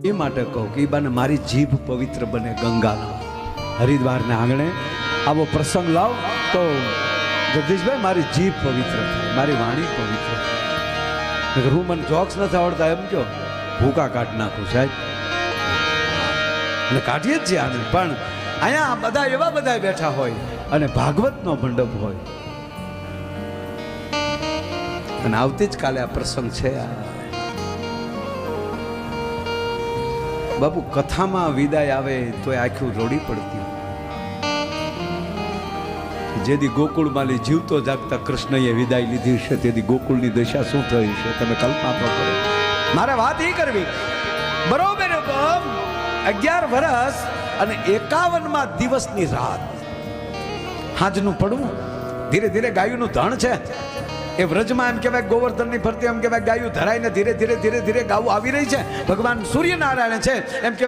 એ માટે કહું કે બાને મારી જીભ પવિત્ર બને ગંગાના હરિદ્વારને આંગણે આવો પ્રસંગ લાવ તો જગદીશભાઈ મારી જીભ પવિત્ર થાય, મારી વાણી પવિત્ર થાય. હું મને જોક્સ નથી આવડતા એમ કહો, ભૂકા કાઢ નાખું સાહેબ, અને કાઢીએ જ છીએ આને. પણ અહીંયા બધા એવા બધા બેઠા હોય અને ભાગવતનો મંડપ હોય, અને આવતી જ કાલે આ પ્રસંગ છે. બાપુ કથામાં વિદાય આવે તો આખું રોડી પડતી. જેથી ગોકુળમાં જીવતો જાગતા કૃષ્ણએ વિદાય લીધી છે, તેથી ગોકુળની દશા શું થઈ છે તમે કલ્પના તો કરો. મારે વાત એ કરવી, બરોબર 11 વર્ષ અને 51માં દિવસની રાત હાજનું પડવું, ધીરે ધીરે ગાયુંનું ધણ છે. એ વ્રજમાં એમ કહેવાય ગોવર્ધનની ફરતી એમ કહેવાય ગાયું ધરાઈને ધીરે ધીરે ધીરે ધીરે ગાવું આવી રહી છે. ભગવાન સૂર્યનારાયણ છે એમ કે